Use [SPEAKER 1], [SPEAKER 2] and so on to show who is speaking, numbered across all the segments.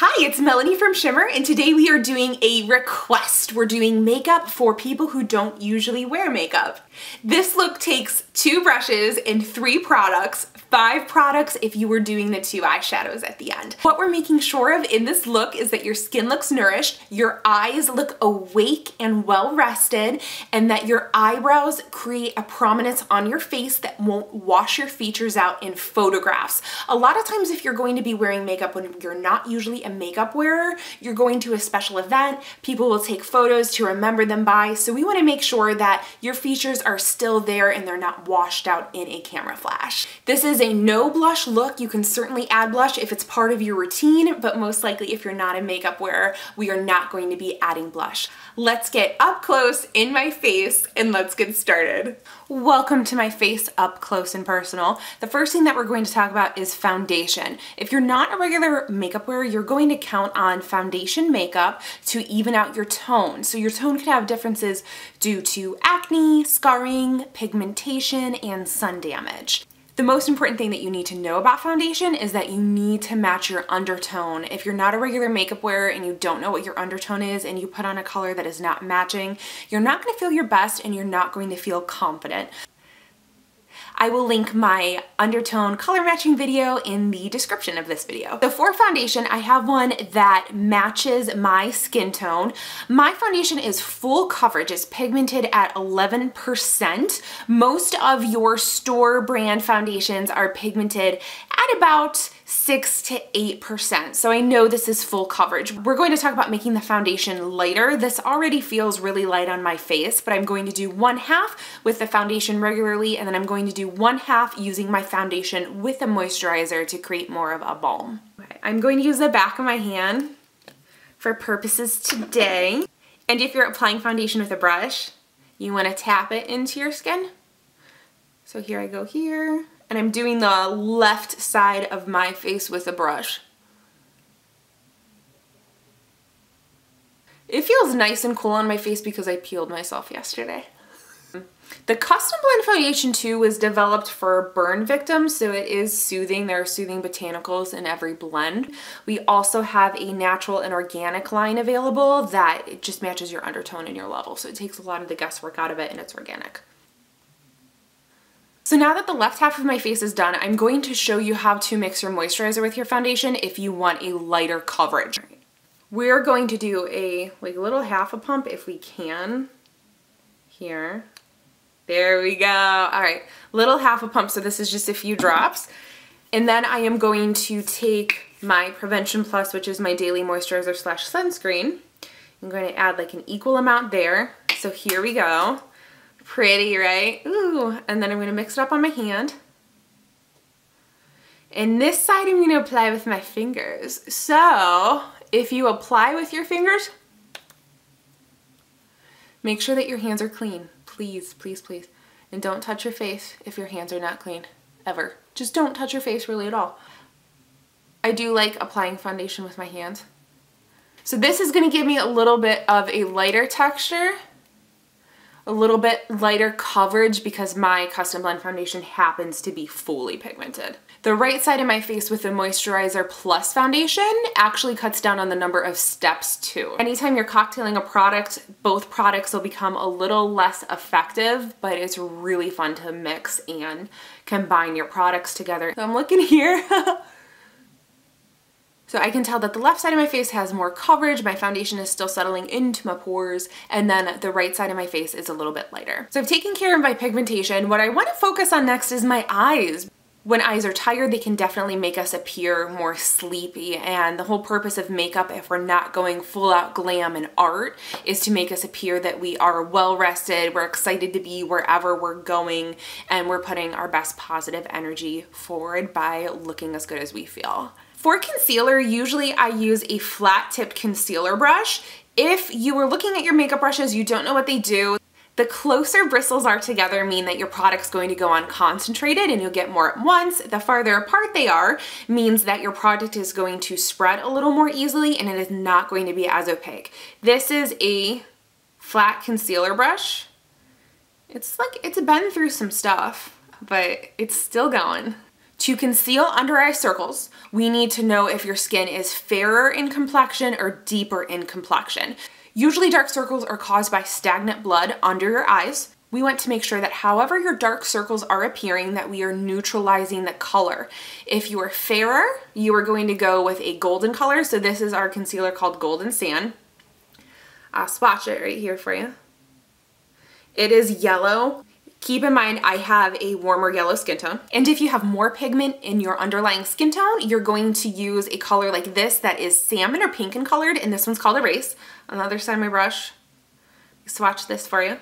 [SPEAKER 1] Hi, it's Melanie from Shimmer, and today we are doing a request. We're doing makeup for people who don't usually wear makeup. This look takes 2 brushes and 3 products, 5 products if you were doing the 2 eyeshadows at the end. What we're making sure of in this look is that your skin looks nourished, your eyes look awake and well rested, and that your eyebrows create a prominence on your face that won't wash your features out in photographs. A lot of times if you're going to be wearing makeup when you're not usually a makeup wearer, you're going to a special event, people will take photos to remember them by, so we want to make sure that your features are still there and they're not washed out in a camera flash. This is a no blush look. You can certainly add blush if it's part of your routine, but most likely if you're not a makeup wearer, we are not going to be adding blush. Let's get up close in my face and let's get started. Welcome to my face up close and personal. The first thing that we're going to talk about is foundation. If you're not a regular makeup wearer, you're going to count on foundation makeup to even out your tone. So your tone could have differences due to acne, scarring, pigmentation, and sun damage. The most important thing that you need to know about foundation is that you need to match your undertone. If you're not a regular makeup wearer and you don't know what your undertone is and you put on a color that is not matching, you're not going to feel your best and you're not going to feel confident. I will link my undertone color matching video in the description of this video. So for foundation, I have one that matches my skin tone. My foundation is full coverage. It's pigmented at 11%. Most of your store brand foundations are pigmented at about 6 to 8%. So I know this is full coverage. We're going to talk about making the foundation lighter. This already feels really light on my face, but I'm going to do 1/2 with the foundation regularly, and then I'm going to do 1/2 using my foundation with a moisturizer to create more of a balm. Okay, I'm going to use the back of my hand for purposes today. And if you're applying foundation with a brush, you want to tap it into your skin. So here I go here. And I'm doing the left side of my face with a brush. It feels nice and cool on my face because I peeled myself yesterday. The Custom Blend Foundation 2 was developed for burn victims, so it is soothing. There are soothing botanicals in every blend. We also have a natural and organic line available that it just matches your undertone and your level, so it takes a lot of the guesswork out of it and it's organic. So now that the left half of my face is done, I'm going to show you how to mix your moisturizer with your foundation if you want a lighter coverage. We're going to do a little half a pump if we can. Here. There we go. All right, little half a pump, so this is just a few drops. And then I am going to take my Prevention Plus, which is my daily moisturizer / sunscreen. I'm going to add like an equal amount there. So here we go. Pretty, right? Ooh, and then I'm going to mix it up on my hand. And this side I'm going to apply with my fingers. So if you apply with your fingers, make sure that your hands are clean. Please, please, please. And don't touch your face if your hands are not clean, ever. Just don't touch your face really at all. I do like applying foundation with my hands. So this is going to give me a little bit of a lighter texture, a little bit lighter coverage because my Custom Blend foundation happens to be fully pigmented. The right side of my face with the moisturizer plus foundation actually cuts down on the number of steps too. Anytime you're cocktailing a product, both products will become a little less effective, but it's really fun to mix and combine your products together. So I'm looking here. So I can tell that the left side of my face has more coverage, my foundation is still settling into my pores, and then the right side of my face is a little bit lighter. So I've taken care of my pigmentation. What I want to focus on next is my eyes. When eyes are tired, they can definitely make us appear more sleepy, and the whole purpose of makeup, if we're not going full out glam and art, is to make us appear that we are well rested, we're excited to be wherever we're going, and we're putting our best positive energy forward by looking as good as we feel. For concealer, usually I use a flat tipped concealer brush. If you were looking at your makeup brushes, you don't know what they do. The closer bristles are together mean that your product's going to go on concentrated and you'll get more at once. The farther apart they are means that your product is going to spread a little more easily and it is not going to be as opaque. This is a flat concealer brush. It's been through some stuff, but it's still going. To conceal under eye circles, we need to know if your skin is fairer in complexion or deeper in complexion. Usually dark circles are caused by stagnant blood under your eyes. We want to make sure that however your dark circles are appearing, that we are neutralizing the color. If you are fairer, you are going to go with a golden color. So this is our concealer called Golden Sand. I'll swatch it right here for you. It is yellow. Keep in mind, I have a warmer yellow skin tone. And if you have more pigment in your underlying skin tone, you're going to use a color like this that is salmon or pink in colored, and this one's called Erase. On the other side of my brush, swatch this for you.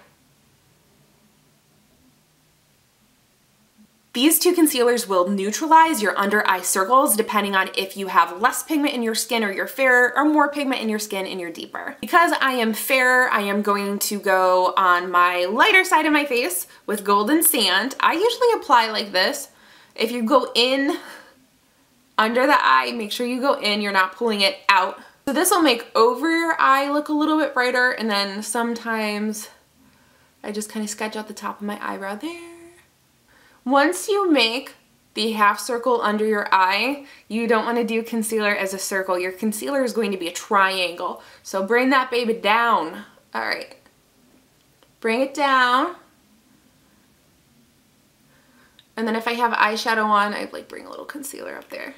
[SPEAKER 1] These two concealers will neutralize your under eye circles depending on if you have less pigment in your skin or you're fairer, or more pigment in your skin and you're deeper. Because I am fairer, I am going to go on my lighter side of my face with Golden Sand. I usually apply like this. If you go in under the eye, make sure you go in, you're not pulling it out. So this will make over your eye look a little bit brighter, and then sometimes I just kind of sketch out the top of my eyebrow there. Once you make the half circle under your eye, you don't want to do concealer as a circle. Your concealer is going to be a triangle. So bring that baby down. All right. Bring it down. And then if I have eyeshadow on, I'd like bring a little concealer up there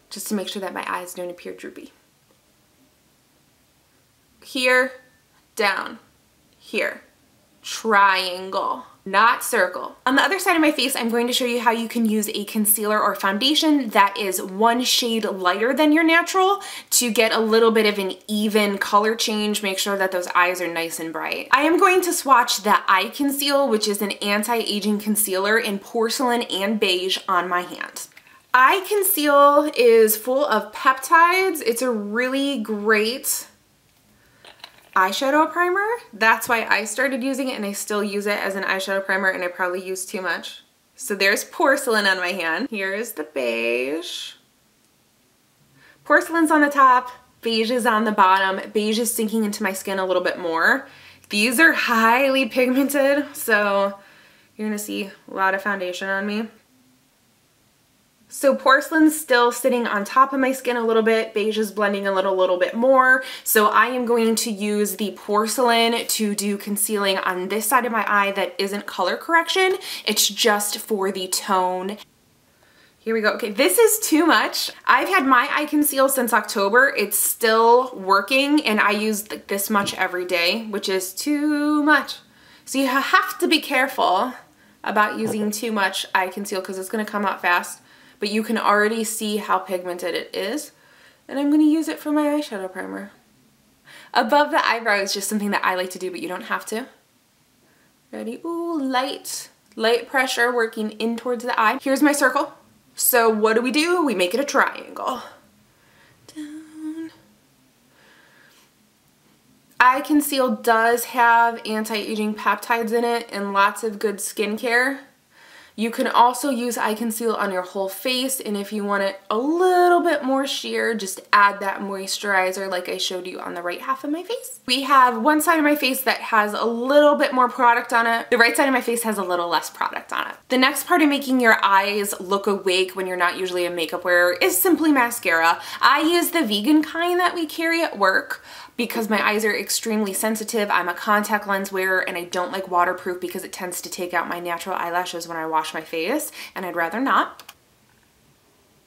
[SPEAKER 1] just to make sure that my eyes don't appear droopy. Here, down, here. Triangle, not circle. On the other side of my face, I'm going to show you how you can use a concealer or foundation that is one shade lighter than your natural to get a little bit of an even color change. Make sure that those eyes are nice and bright. I am going to swatch the Eye Conceal, which is an anti-aging concealer in porcelain and beige, on my hand. Eye Conceal is full of peptides. It's a really great eyeshadow primer. That's why I started using it, and I still use it as an eyeshadow primer, and I probably use too much. So there's porcelain on my hand. Here's the beige. Porcelain's on the top, beige is on the bottom. Beige is sinking into my skin a little bit more. These are highly pigmented, so you're gonna see a lot of foundation on me. So porcelain's still sitting on top of my skin a little bit, beige is blending a little bit more. So I am going to use the porcelain to do concealing on this side of my eye that isn't color correction. It's just for the tone. Here we go. Okay, this is too much. I've had my Eye Conceal since October. It's still working, and I use this much every day, which is too much. So you have to be careful about using too much Eye Conceal because it's gonna come out fast. But you can already see how pigmented it is. And I'm gonna use it for my eyeshadow primer. Above the eyebrow is just something that I like to do, but you don't have to. Ready? Ooh, light pressure working in towards the eye. Here's my circle. So what do? We make it a triangle. Down. Eye Conceal does have anti-aging peptides in it and lots of good skincare. You can also use Eye Conceal on your whole face, and if you want it a little bit more sheer, just add that moisturizer like I showed you on the right half of my face. We have one side of my face that has a little bit more product on it. The right side of my face has a little less product on it. The next part of making your eyes look awake when you're not usually a makeup wearer is simply mascara. I use the vegan kind that we carry at work because my eyes are extremely sensitive. I'm a contact lens wearer, and I don't like waterproof because it tends to take out my natural eyelashes when I wash my face, and I'd rather not.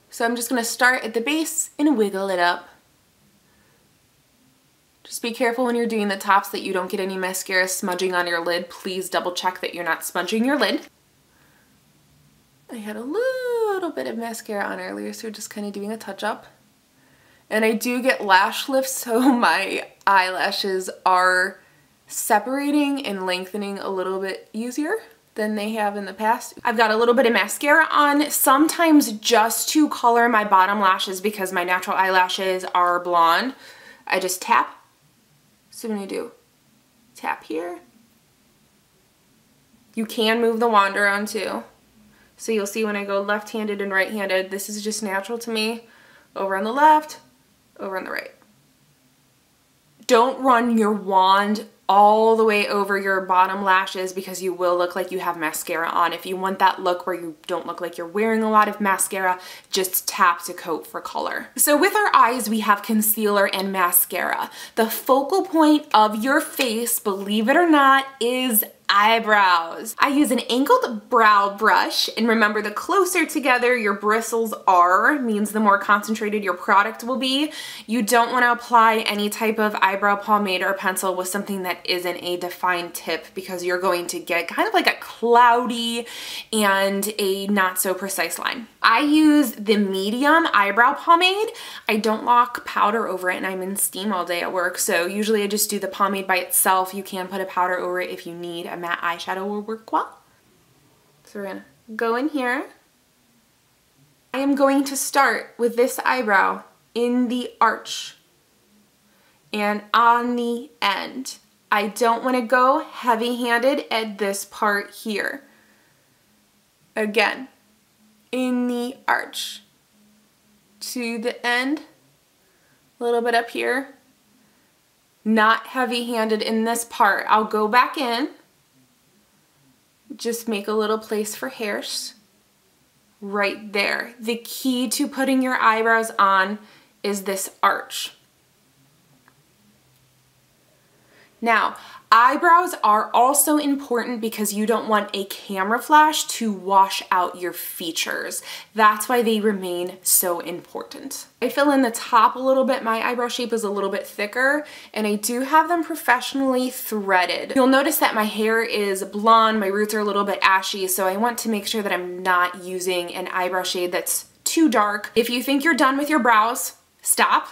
[SPEAKER 1] So I'm just gonna start at the base and wiggle it up. Just be careful when you're doing the tops that you don't get any mascara smudging on your lid. Please double check that you're not smudging your lid. I had a little bit of mascara on earlier, so we're just kind of doing a touch up. And I do get lash lifts, so my eyelashes are separating and lengthening a little bit easier than they have in the past. I've got a little bit of mascara on, sometimes just to color my bottom lashes because my natural eyelashes are blonde. I just tap. So when I do tap here, you can move the wand around too. So you'll see when I go left-handed and right-handed, this is just natural to me. Over on the left, over on the right. Don't run your wand all the way over your bottom lashes because you will look like you have mascara on. If you want that look where you don't look like you're wearing a lot of mascara, just tap to coat for color. So with our eyes, we have concealer and mascara. The focal point of your face, believe it or not, is eyebrows. I use an angled brow brush, and remember, the closer together your bristles are means the more concentrated your product will be. You don't want to apply any type of eyebrow pomade or pencil with something that isn't a defined tip because you're going to get kind of like a cloudy and a not so precise line. I use the medium eyebrow pomade. I don't lock powder over it and I'm in steam all day at work, so usually I just do the pomade by itself. You can put a powder over it if you need. A matte eyeshadow will work well. So we're gonna go in here. I am going to start with this eyebrow in the arch and on the end. I don't want to go heavy-handed at this part here. Again, in the arch to the end, a little bit up here. Not heavy-handed in this part. I'll go back in, just make a little place for hairs right there. The key to putting your eyebrows on is this arch. Now, eyebrows are also important because you don't want a camera flash to wash out your features. That's why they remain so important. I fill in the top a little bit. My eyebrow shape is a little bit thicker, and I do have them professionally threaded. You'll notice that my hair is blonde, my roots are a little bit ashy, so I want to make sure that I'm not using an eyebrow shade that's too dark. If you think you're done with your brows, stop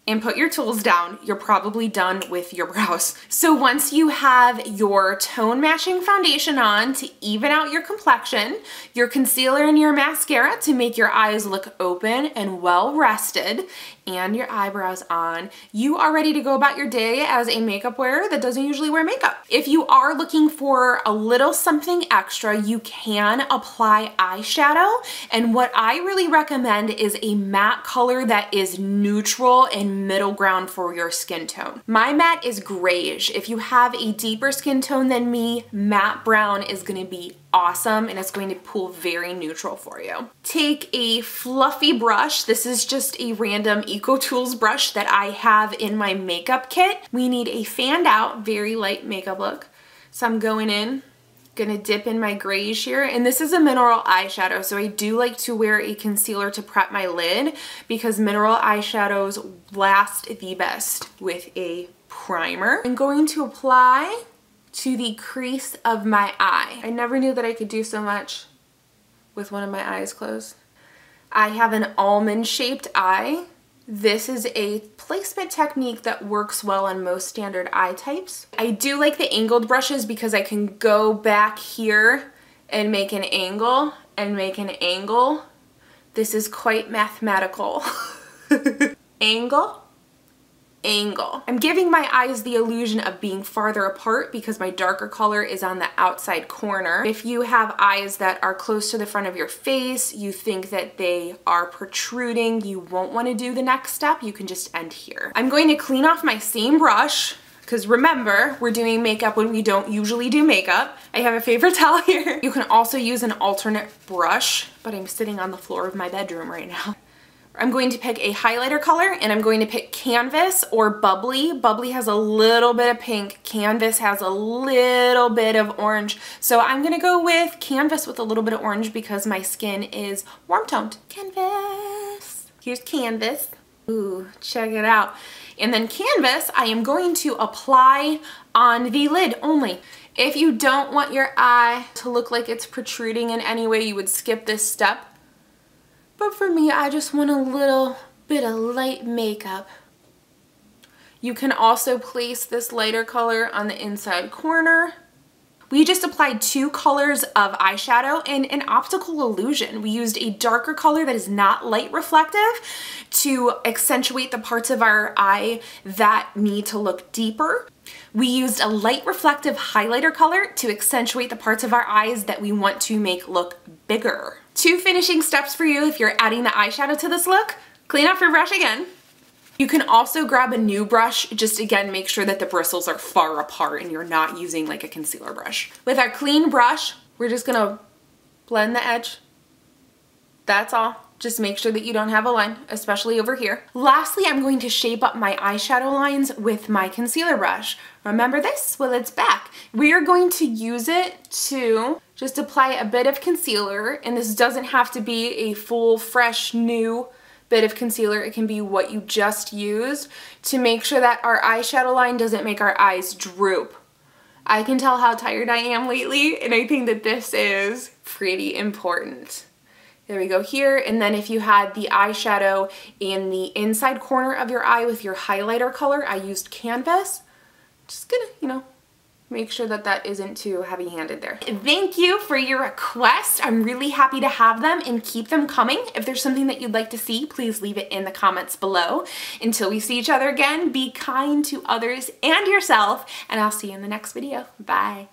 [SPEAKER 1] and put your tools down. You're probably done with your brows. So once you have your tone matching foundation on to even out your complexion, your concealer and your mascara to make your eyes look open and well rested, and your eyebrows on, you are ready to go about your day as a makeup wearer that doesn't usually wear makeup. If you are looking for a little something extra, you can apply eyeshadow, and what I really recommend is a matte color that is neutral and middle ground for your skin tone. My matte is grayish. If you have a deeper skin tone than me, matte brown is gonna be awesome and it's going to pull very neutral for you. Take a fluffy brush. This is just a random EcoTools brush that I have in my makeup kit. We need a fanned out, very light makeup look. So I'm going in, gonna dip in my grayish here, and this is a mineral eyeshadow, so I do like to wear a concealer to prep my lid because mineral eyeshadows last the best with a primer. I'm going to apply to the crease of my eye. I never knew that I could do so much with one of my eyes closed. I have an almond shaped eye. This is a placement technique that works well on most standard eye types. I do like the angled brushes because I can go back here and make an angle and make an angle. This is quite mathematical. Angle, angle. I'm giving my eyes the illusion of being farther apart because my darker color is on the outside corner. If you have eyes that are close to the front of your face, you think that they are protruding, you won't want to do the next step, you can just end here. I'm going to clean off my same brush because remember, we're doing makeup when we don't usually do makeup. I have a paper towel here. You can also use an alternate brush, but I'm sitting on the floor of my bedroom right now. I'm going to pick a highlighter color and I'm going to pick Canvas or Bubbly. Bubbly has a little bit of pink, Canvas has a little bit of orange. So I'm gonna go with Canvas with a little bit of orange because my skin is warm toned. Canvas, here's Canvas. Ooh, check it out. And then Canvas, I am going to apply on the lid only. If you don't want your eye to look like it's protruding in any way, you would skip this step. But for me, I just want a little bit of light makeup. You can also place this lighter color on the inside corner. We just applied 2 colors of eyeshadow and an optical illusion. We used a darker color that is not light reflective to accentuate the parts of our eye that need to look deeper. We used a light reflective highlighter color to accentuate the parts of our eyes that we want to make look bigger. 2 finishing steps for you if you're adding the eyeshadow to this look. Clean off your brush again. You can also grab a new brush, just again, make sure that the bristles are far apart and you're not using like a concealer brush. With our clean brush, we're just gonna blend the edge. That's all. Just make sure that you don't have a line, especially over here. Lastly, I'm going to shape up my eyeshadow lines with my concealer brush. Remember this? Well, it's back. We are going to use it to just apply a bit of concealer, and this doesn't have to be a full, fresh, new bit of concealer. It can be what you just used to make sure that our eyeshadow line doesn't make our eyes droop. I can tell how tired I am lately, and I think that this is pretty important. There we go here, and then if you had the eyeshadow in the inside corner of your eye with your highlighter color, I used Canvas. Just gonna, you know, make sure that that isn't too heavy-handed there. Thank you for your request. I'm really happy to have them and keep them coming. If there's something that you'd like to see, please leave it in the comments below. Until we see each other again, be kind to others and yourself, and I'll see you in the next video. Bye.